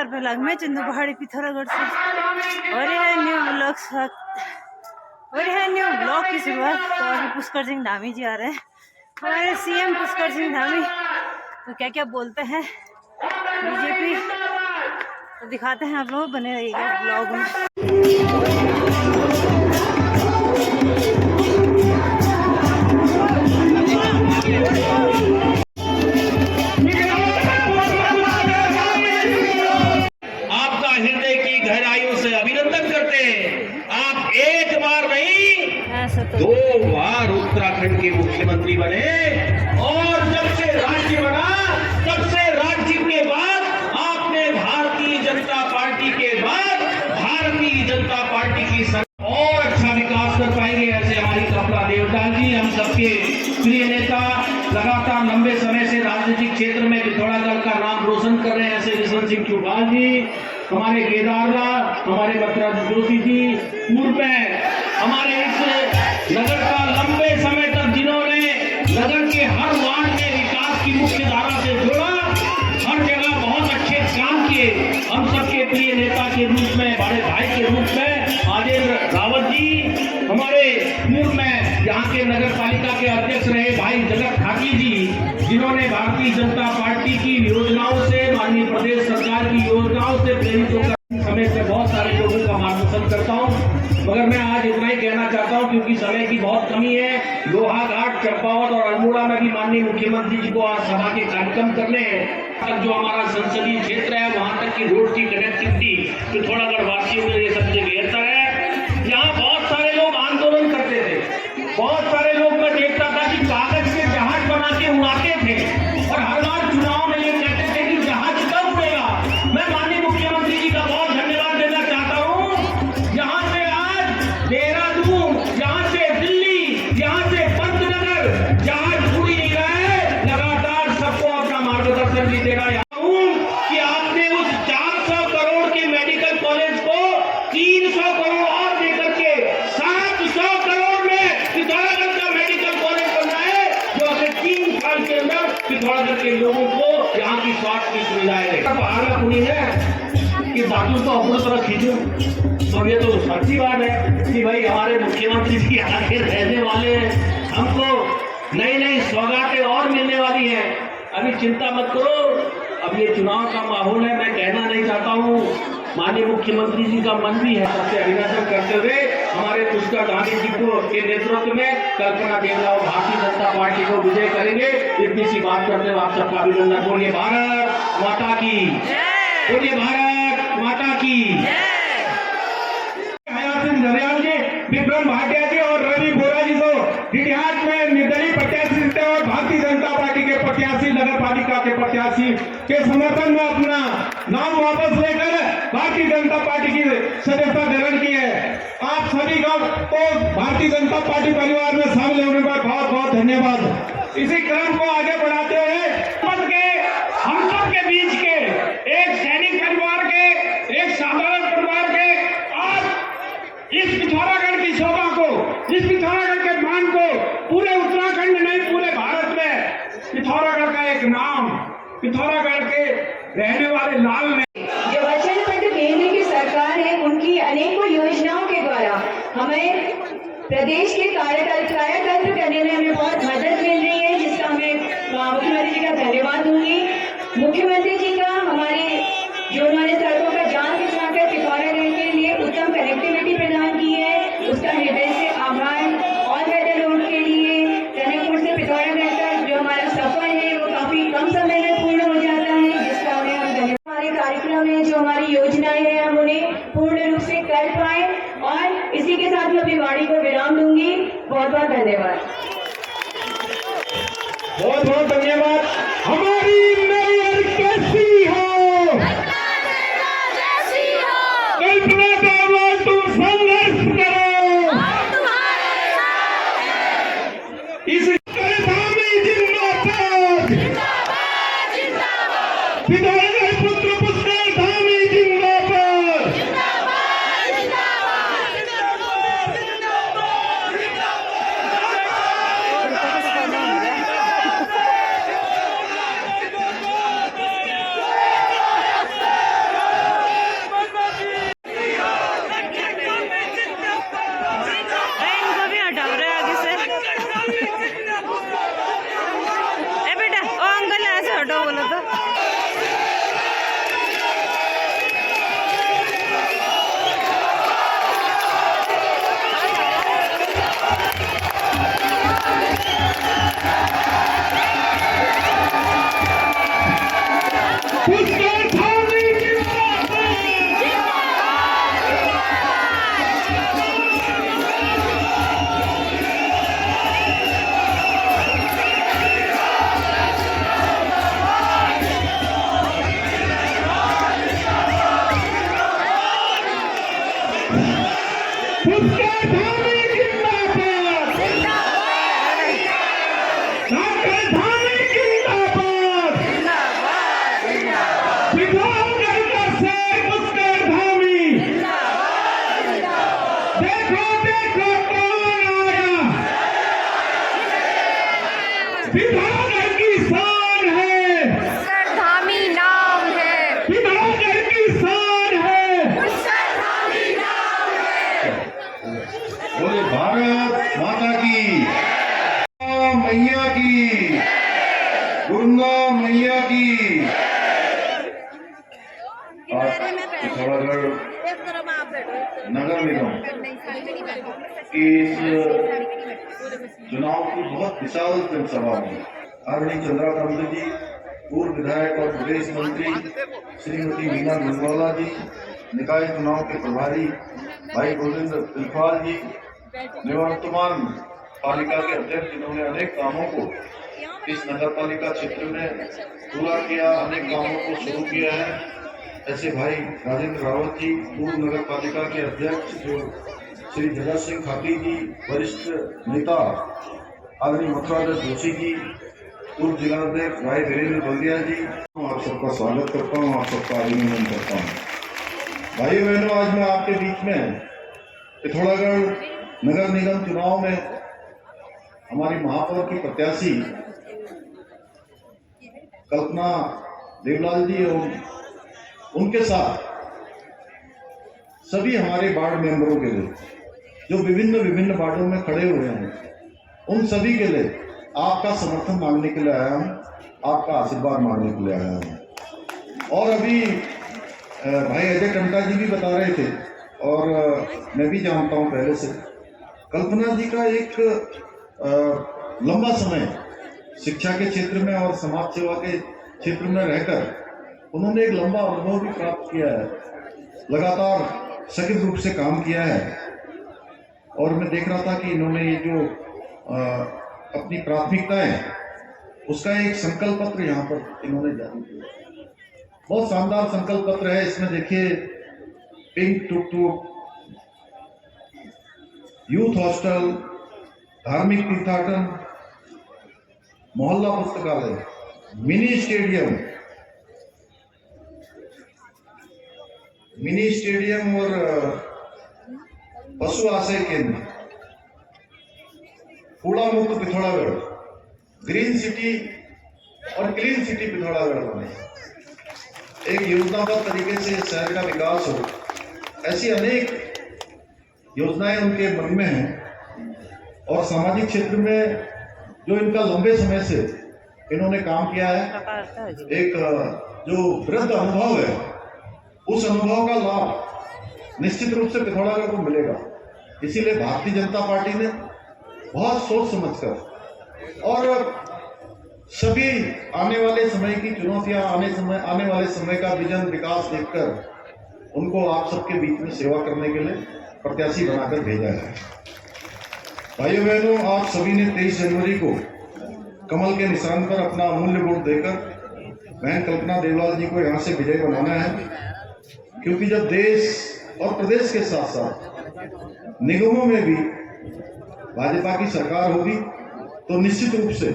Blog में चंदू पहाड़ी पिथौरागढ़ से। और यह न्यू ब्लॉग की शुरुआत। तो अभी पुष्कर सिंह धामी जी आ रहे हैं, हमारे सीएम पुष्कर सिंह धामी। तो क्या क्या बोलते हैं बीजेपी, तो दिखाते हैं आप लोग, बने रहिएगा ब्लॉग में। आपका हृदय की गहराइयों से अभिनंदन करते हैं। आप एक बार नहीं 2 बार उत्तराखंड के मुख्यमंत्री बने, और जब से राज्य बना तब से राज्य के बाद आपने भारतीय जनता पार्टी के बाद भारतीय जनता पार्टी की और अच्छा विकास कर पाएंगे। ऐसे हमारी कपड़ा देवदास जी, हम सबके प्रिय नेता, लगातार लंबे समय से राजनीतिक क्षेत्र में पिथौरागढ़ का नाम रोशन कर रहे हैं, ऐसे विश्वनाथ सिंह चौहान जी, हमारे केदारनाथ, हमारे मथुरा जोशी जी, पूर्व में हमारे इस नगर का लंबे समय तक जिन्होंने नगर के हर वार्ड में विकास की मुख्य धारा से जोड़ा, हर जगह बहुत अच्छे काम किए, हम सबके प्रिय नेता के रूप में, बड़े भाई के रूप में आजेंद्र रावत जी, हमारे पूर्व में यहाँ के नगर पालिका के अध्यक्ष रहे भाई जगत ठाकी जी, जिन्होंने भारतीय जनता पार्टी की योजनाओं से, माननीय प्रदेश सरकार की योजनाओं से प्रेरित होकर समय से बहुत सारे लोगों का मार्गदर्शन करता हूँ। मगर मैं आज इतना ही कहना चाहता हूँ, क्योंकि समय की बहुत कमी है। लोहाघाट, चंपावत और अल्मोड़ा में भी माननीय मुख्यमंत्री जी को आज सभा के कार्यक्रम करने हैं। जो हमारा संसदीय क्षेत्र है, वहाँ तक की रोड की कनेक्टिविटी पिथौरागढ़ वासियों के लिए सबसे बेहतर है। यहाँ बहुत सारे लोग आंदोलन करते थे, बहुत सारे लोग मैं देखता था कि कागज के जहाज बना के उड़ाते थे, और हर बार चुनाव में ये कहते थे कि जहाज कब उड़ेगा। मैं माननीय मुख्यमंत्री जी का बहुत धन्यवाद देना चाहता हूँ। यहाँ से आज देहरादून, यहाँ से दिल्ली, यहाँ से पंतनगर जहाज उड़ नहीं रहा है, लगातार सबको अपना मार्गदर्शन भी दे रहा है। कि आपने उस 400 करोड़ के मेडिकल कॉलेज को 300 करोड़ और देकर के 700 करोड़ में पिथौरागढ़ का मेडिकल कॉलेज बनना है, जो अगले 3 साल के अंदर पिथौरागढ़ के लोगों को यहाँ की स्वास्थ्य की सुविधाएं देगा। हालत हुई है कि बातों को अपनी तरह खींचूं, तो ये तो सच्ची बात है कि भाई हमारे मुख्यमंत्री जी आगे रहने वाले हैं, हमको नई नई सौगातें और मिलने वाली हैं। अभी चिंता मत करो, अब ये चुनाव का माहौल है, मैं कहना नहीं चाहता हूँ, माननीय मुख्यमंत्री जी का मन भी है। सबसे अभिनंदन करते हुए हमारे पुष्कर धामी जी को के नेतृत्व में कल्पना देवला और भारतीय जनता पार्टी को विजय करेंगे। इतनी सी बात करते हुए आप सबका अभिनंदन। बोलिए भारत माता की, बोलिए भारत माता की। दरियाल जी, विक्रम भाटिया जी और रवि बोरा जी को डिहाट में निर्दलीय प्रत्याशी थे, और भारतीय जनता पार्टी के प्रत्याशी, नगर पालिका के प्रत्याशी के समर्थन में अपना नाम वापस लेकर भारतीय जनता पार्टी की सदस्यता ग्रहण की है। आप सभी को भारतीय जनता पार्टी परिवार में शामिल होने पर बहुत बहुत धन्यवाद। इसी क्रम को आगे बढ़ाते हुए हम सब के बीच के एक सैनिक परिवार के, एक साधारण परिवार के, आज इस पिथौरागढ़ की शोभा को, इस पिथौरागढ़ के मान को पूरे उत्तराखंड नहीं पूरे भारत में पिथौरागढ़ का एक नाम, पिथौरागढ़ के रहने वाले लाल ने जो वचनबद्ध केंद्र की सरकार है, उनकी अनेकों योजनाओं के द्वारा हमें प्रदेश के कायाकल्प करने में हमें बहुत मदद मिल रही है, जिसका मैं मुख्यमंत्री जी का धन्यवाद दूंगी। मुख्यमंत्री जी का हमारे जो उन्होंने सड़कों का जाल बिछाकर पिथौरागढ़ के लिए उत्तम कनेक्टिविटी प्रदान की है, उसका हृदय से आभार। ऑल वेदर रोड के लिए टनकपुर से पिथौरागढ़ तक जो हमारा सफर है वो काफी कम समय में पूर्ण हो जाता है, जिसका उन्हें हम धन्यवाद। हमारे कार्यक्रम में जो हमारी योजनाएं हैं हम उन्हें पूर्ण रूप से कर पाए, और इसी के साथ मैं अपनी वाणी को विराम दूंगी। बहुत बहुत धन्यवाद। बहुत बहुत धन्यवाद। हमारी नगर कैसी हो, कल्पना देवला, तुम संघर्ष करो, इस धामी जिंदाबाद, पिथौरागढ़ पुत्र पुष्कर धामी जिंदाबाद। बोलो बोलो तो। पिथौरागढ़ की शान है, पुष्करधामी नाम है, पिथौरागढ़ की शान है। पुष्करधामी नाम है। बोले भारत माता की, मैया की, दुर्गा मैया की। आज पिथौरागढ़ नगर निगम की इस चुनाव की बहुत विशाल जनसभा में आदरणीय चंद्राकांत जी, पूर्व विधायक और प्रदेश मंत्री श्रीमती मीना गंगवाला जी, निकाय चुनाव के प्रभारी भाई गोविंद तिलफाल जी, निवर्तमान पालिका के अध्यक्ष जिन्होंने अनेक कामों को इस नगर पालिका क्षेत्र में पूरा किया, अनेक कामों को शुरू किया है, ऐसे भाई राजेंद्र रावत जी, पूर्व नगर पालिका के अध्यक्ष जो श्री जगत सिंह खाती जी, वरिष्ठ नेता आदरणीय मथुरादास जोशी जी, पूर्व जिलाध्यक्ष भाई वीरेंद्र बल्दिया जी, आप सबका स्वागत करता हूँ, आप सबका अभिनंदन करता हूँ। भाइयों बहनों, आज मैं आपके बीच में पिथौरागढ़ नगर निगम चुनाव में हमारी महापौर की प्रत्याशी कल्पना देवलाल जी और उनके साथ सभी हमारे वार्ड मेंबरों के लिए जो विभिन्न वार्डों में खड़े हुए हैं, उन सभी के लिए आपका समर्थन मांगने के लिए आया हूं, आपका आशीर्वाद मांगने के लिए आया हूं। और अभी भाई अजय टंटा जी भी बता रहे थे और मैं भी जानता हूं पहले से, कल्पना जी का एक लंबा समय शिक्षा के क्षेत्र में और समाज सेवा के क्षेत्र में रहकर उन्होंने एक लंबा अनुभव भी प्राप्त किया है, लगातार सकित रूप से काम किया है। और मैं देख रहा था कि इन्होंने ये जो अपनी प्राथमिकताएं, उसका एक संकल्प पत्र यहाँ पर इन्होंने जारी किया, बहुत शानदार संकल्प पत्र है। इसमें देखिए, पिंक टुक, यूथ हॉस्टल, धार्मिक तीर्थाटन, मोहल्ला पुस्तकालय, मिनी स्टेडियम और पशु आश्रय केंद्र, कूड़ा मुक्त पिथौरागढ़, ग्रीन सिटी और क्लीन सिटी पिथौरागढ़ बने, एक योजनाबद्ध तरीके से शहर का विकास हो, ऐसी अनेक योजनाएं उनके मन में हैं। और सामाजिक क्षेत्र में जो इनका लंबे समय से इन्होंने काम किया है, एक जो वृद्ध अनुभव है, उस अनुभव का लाभ निश्चित रूप से पिथौरागढ़ को मिलेगा। इसीलिए भारतीय जनता पार्टी ने बहुत सोच समझकर और सभी आने वाले समय की चुनौतियां, आने वाले समय का विजन विकास देखकर उनको आप सबके बीच में सेवा करने के लिए प्रत्याशी बनाकर भेजा है। भाइयों बहनों, आप सभी ने 23 जनवरी को कमल के निशान पर अपना अमूल्य वोट देकर बहन कल्पना देवलाल जी को यहाँ से विजय बनाना है, क्योंकि जब देश और प्रदेश के साथ साथ निगमों में भी भाजपा की सरकार होगी तो निश्चित रूप से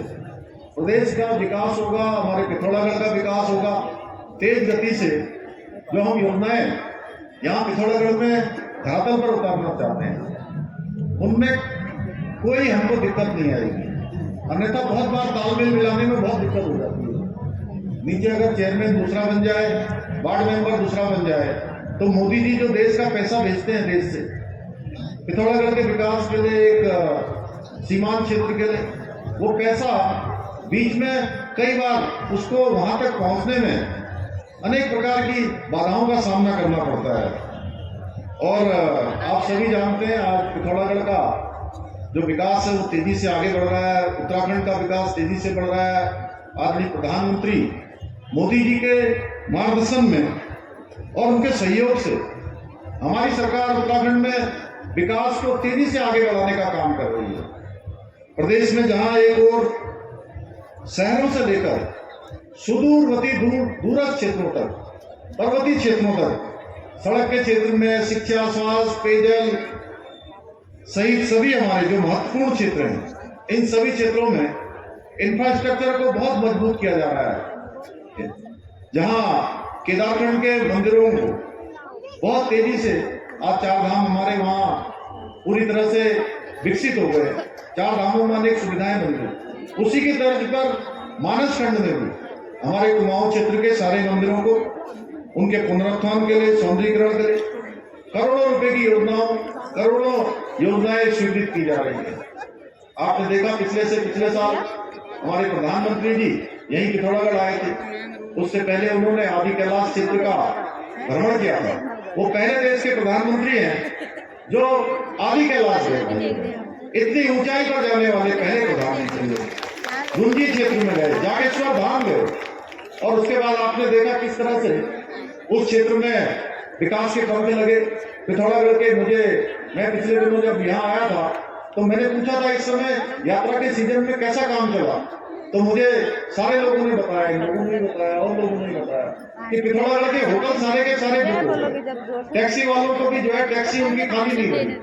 प्रदेश का विकास होगा, हमारे पिथौरागढ़ का विकास होगा। तेज गति से जो हम योजनाएं यहाँ पिथौरागढ़ में धरातल पर उतारना चाहते हैं, उनमें कोई हमको दिक्कत नहीं आएगी। अन्यथा बहुत बार तालमेल मिलाने में बहुत दिक्कत हो जाती है। नीचे अगर चेयरमैन दूसरा बन जाए, वार्ड मेंबर दूसरा बन जाए, तो मोदी जी जो देश का पैसा भेजते हैं देश से पिथौरागढ़ के विकास के लिए, एक सीमांत क्षेत्र के लिए, वो पैसा बीच में कई बार उसको वहां तक पहुंचने में अनेक प्रकार की बाधाओं का सामना करना पड़ता है। और आप सभी जानते हैं आज पिथौरागढ़ का जो विकास है वो तेजी से आगे बढ़ रहा है, उत्तराखंड का विकास तेजी से बढ़ रहा है। आदरणीय प्रधानमंत्री मोदी जी के मार्गदर्शन में और उनके सहयोग से हमारी सरकार उत्तराखंड में विकास को तेजी से आगे बढ़ाने का काम कर रही है। प्रदेश में जहां एक और शहरों से लेकर सुदूरवर्ती दूरस्थ क्षेत्रों तक, पर्वतीय क्षेत्रों तक, सड़क के क्षेत्र में शिक्षा, स्वास्थ्य, पेयजल सहित सभी हमारे जो महत्वपूर्ण क्षेत्र हैं, इन सभी क्षेत्रों में इंफ्रास्ट्रक्चर को बहुत मजबूत किया जा रहा है। जहां केदारखंड के मंदिरों को बहुत तेजी से आज चार धाम हमारे वहां पूरी तरह से विकसित हो गए, चार धामों में अनेक सुविधाएं बन गई। उसी की तर्ज पर मानस खंड में भी हमारे कुमाऊं क्षेत्र के सारे मंदिरों को उनके पुनरुत्थान के लिए, सौंदर्यीकरण के लिए करोड़ों रुपए की करोड़ों योजनाएं स्वीकृत की जा रही है। आपने देखा पिछले साल हमारे प्रधानमंत्री जी यहीं पिथौरागढ़ आए थे। उससे पहले उन्होंने आदि कैलाश क्षेत्र का भ्रमण किया था। वो पहले देश के प्रधानमंत्री हैं जो आदि कैलाश गए, इतनी ऊंचाई पर जाने वाले पहले प्रधानमंत्री। गुंजी क्षेत्र में गए, जागेश्वर धाम गए, और उसके बाद आपने देखा किस तरह से उस क्षेत्र में विकास के पंख लगे। पिथौरागढ़ के मैं पिछले दिनों जब यहाँ आया था तो मैंने पूछा था इस समय यात्रा के सीजन में कैसा काम चला, तो मुझे सारे लोगों ने बताया, इन लोगों ने बताया और लोगों ने बताया कि पिथौरागढ़ के होटल सारे के सारे बुक हो गए। टैक्सी वालों को भी जो है टैक्सी उनकी खाली नहीं गई।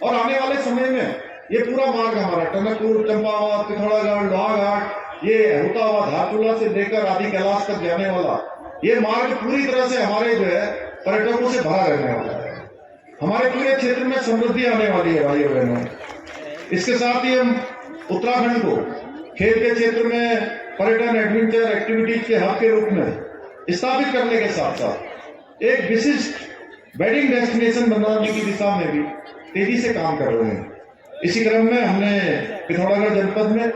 और आने वाले समय में ये पूरा मार्ग हमारा टनकपुर, चंपावत, पिथौरागढ़, लोहाघाट, ये होता हुआ धारचूला से लेकर आदि कैलाश तक जाने वाला ये मार्ग पूरी तरह से हमारे जो है पर्यटकों से भरा रहने वाला है। हमारे पूरे क्षेत्र में समृद्धि आने वाली है भाइयों बहनों। इसके साथ ही हम उत्तराखंड को खेल के क्षेत्र में पर्यटन एडवेंचर एक्टिविटीज के हब के रूप में स्थापित करने के साथ साथ एक विशिष्ट वेडिंग डेस्टिनेशन बनाने की दिशा में भी तेजी से काम कर रहे हैं। इसी क्रम में हमने पिथौरागढ़ जनपद में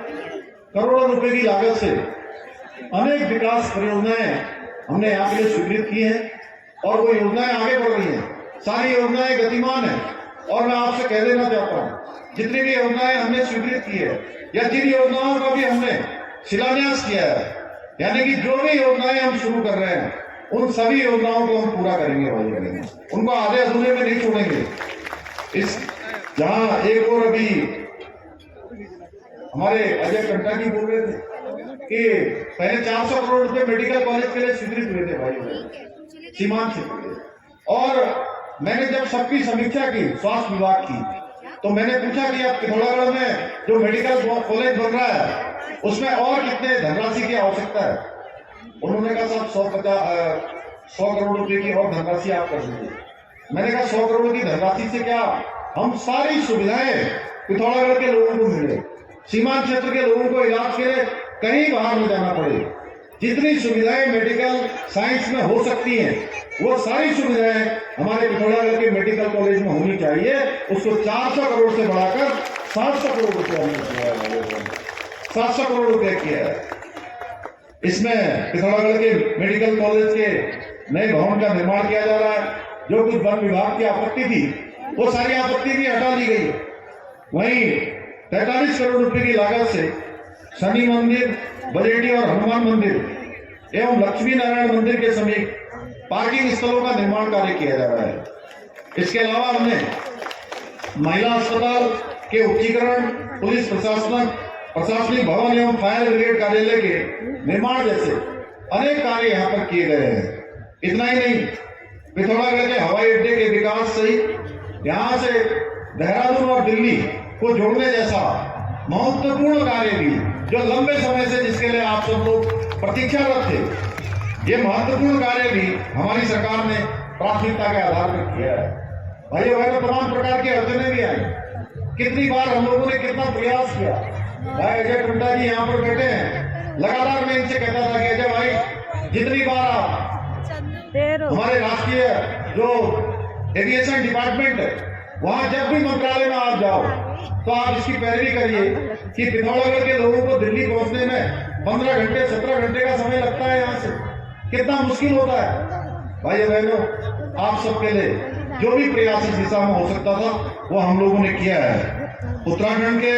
करोड़ों रुपए की लागत से अनेक विकास परियोजनाएं हमने यहाँ के लिए स्वीकृत की हैं और वो योजनाएं आगे बढ़ रही हैं। सारी योजनाएं गतिमान है और मैं आपसे कह देना चाहता हूँ जितनी भी योजनाएं हमने स्वीकृत की है या जिन योजनाओं का भी हमने शिलान्यास किया है, यानी कि जो भी योजनाएं हम शुरू कर रहे हैं उन सभी योजनाओं को हम पूरा करेंगे भाई करेंगे, उनको आधे अधूरे में नहीं छोड़ेंगे। इस जहां एक और अभी हमारे अजय कंटा जी बोल रहे थे कि पहले 400 करोड़ रुपए मेडिकल कॉलेज के लिए स्वीकृत हुए थे भाई सीमांत क्षेत्र के, और मैंने जब सबकी समीक्षा की स्वास्थ्य विभाग की तो मैंने पूछा कि अब पिथौरागढ़ में जो मेडिकल कॉलेज बन रहा है उसमें और कितने धनराशि की आवश्यकता है। उन्होंने कहा साहब 100 करोड़ रुपए की और धनराशि आप कर दीजिए। मैंने कहा 100 करोड़ की धनराशि से क्या हम सारी सुविधाएं पिथौरागढ़ के लोगों को मिले, सीमांत क्षेत्र के लोगों को इलाज के लिए कहीं बाहर न जाना पड़े, जितनी सुविधाएं मेडिकल साइंस में हो सकती हैं वो सारी सुविधाएं हमारे पिथौरागढ़ के मेडिकल कॉलेज में होनी चाहिए। उसको 400 करोड़ से बढ़ाकर 700 करोड़ रुपया हमने 700 करोड़ रुपया किया है। इसमें पिथौरागढ़ के मेडिकल कॉलेज के नए भवन का निर्माण किया जा रहा है। जो कुछ वन विभाग की आपत्ति थी वो सारी आपत्ति भी हटा ली गई। वहीं 43 करोड़ रुपए की लागत से शनि मंदिर, बजेटी और हनुमान मंदिर एवं लक्ष्मी नारायण मंदिर के समीप पार्किंग स्थलों का निर्माण कार्य किया जा रहा है। इसके अलावा हमने महिला अस्पताल के उच्चीकरण, पुलिस प्रशासनिक भवन एवं फायर ब्रिगेड कार्यालय के निर्माण जैसे अनेक कार्य यहाँ पर किए गए हैं। इतना ही नहीं, पिथौरागढ़ के हवाई अड्डे के विकास सहित यहाँ से देहरादून और दिल्ली को जोड़ने जैसा महत्वपूर्ण कार्य भी जो लंबे समय से जिसके लिए आप सब लोग प्रतीक्षारत थे, ये महत्वपूर्ण कार्य भी हमारी सरकार ने प्राथमिकता के आधार पर किया है। भाई बहनों, तमाम प्रकार की अड़चने भी आई। कितनी बार हम लोगों ने कितना प्रयास किया। भाई अजय टुंडा जी यहाँ पर बैठे हैं, लगातार मैं इनसे कहता था कि अजय भाई जितनी बार आप हमारे राष्ट्रीय जो एविएशन डिपार्टमेंट है वहां जब भी मंत्रालय में आप जाओ तो आप इसकी पैरवी करिए कि पिथौरागढ़ के लोगों को दिल्ली पहुंचने में 15 घंटे 17 घंटे का समय लगता है यहाँ से, कितना मुश्किल होता है। भाई बहनों, आप सबके लिए जो भी प्रयास इस दिशा में हो सकता था वो हम लोगों ने किया है। उत्तराखंड के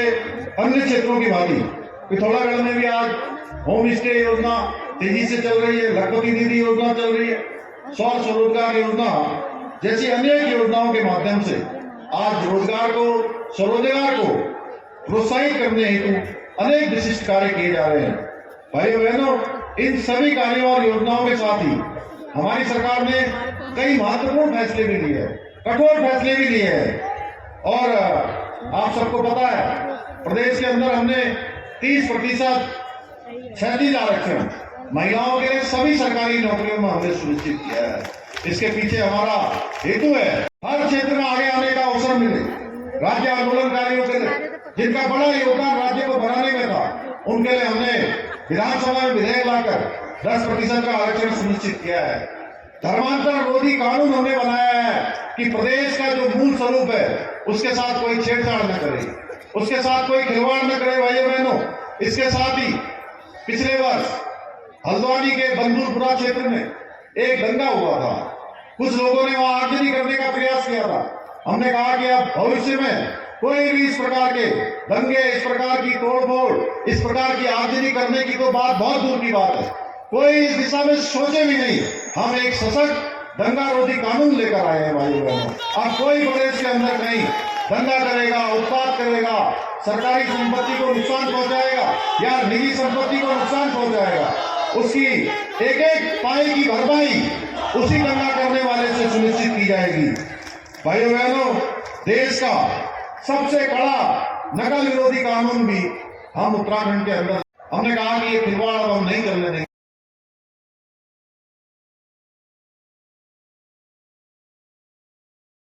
अन्य क्षेत्रों की भांति पिथौरागढ़ में भी आज होम स्टे योजना तेजी से चल रही है, लखपति दीदी योजना चल रही है, सौर स्वरोजगार योजना जैसी अनेक योजनाओं के माध्यम से आज रोजगार को, स्वरोजगार को प्रोत्साहित करने हेतु अनेक विशिष्ट कार्य किए जा रहे हैं। भाइयों बहनों, इन सभी कार्यों और योजनाओं के साथ ही हमारी सरकार ने कई महत्वपूर्ण फैसले भी लिए हैं, कठोर फैसले भी लिए हैं। और आप सबको पता है, प्रदेश के अंदर हमने 30% क्षैतिज आरक्षण महिलाओं के लिए सभी सरकारी नौकरियों में हमने सुनिश्चित किया है। इसके पीछे हमारा हेतु है हर क्षेत्र में आगे आने का अवसर मिले। राज्य आंदोलनकारियों के लिए जिनका बड़ा योगदान राज्य को बनाने में था, उनके लिए हमने विधानसभा में विधेयक लाकर 10% का आरक्षण सुनिश्चित किया है। धर्मांतरण रोधी कानून हमने बनाया है कि प्रदेश का जो मूल स्वरूप है उसके साथ कोई छेड़छाड़ न करे, उसके साथ कोई खिलवाड़ न करे। भाइयों बहनों, इसके साथ ही पिछले वर्ष हल्द्वानी के बंदूरपुरा क्षेत्र में एक दंगा हुआ था। कुछ लोगों ने वहां आगजनी करने का प्रयास किया था। हमने कहा कि अब भविष्य में कोई भी इस प्रकार के दंगे, इस प्रकार की तोड़फोड़, इस प्रकार की आगजनी करने की तो बात बहुत दूर की बात है, कोई इस दिशा में सोचे भी नहीं। हम एक सशक्त दंगा रोधी कानून लेकर आए हैं। भाइयों बहनों, अब कोई प्रदेश के अंदर नहीं दंगा करेगा, उत्पात करेगा, सरकारी संपत्ति को नुकसान पहुंचाएगा या निजी संपत्ति को नुकसान पहुंचाएगा, उसकी एक एक पाई की भरपाई उसी दंगा करने वाले से सुनिश्चित की जाएगी। भाइयों बहनों, देश का सबसे कड़ा नकल विरोधी कानून भी हम उत्तराखंड के अंदर, हमने कहा कि ये खिलवाड़ अब हम नहीं करने देंगे।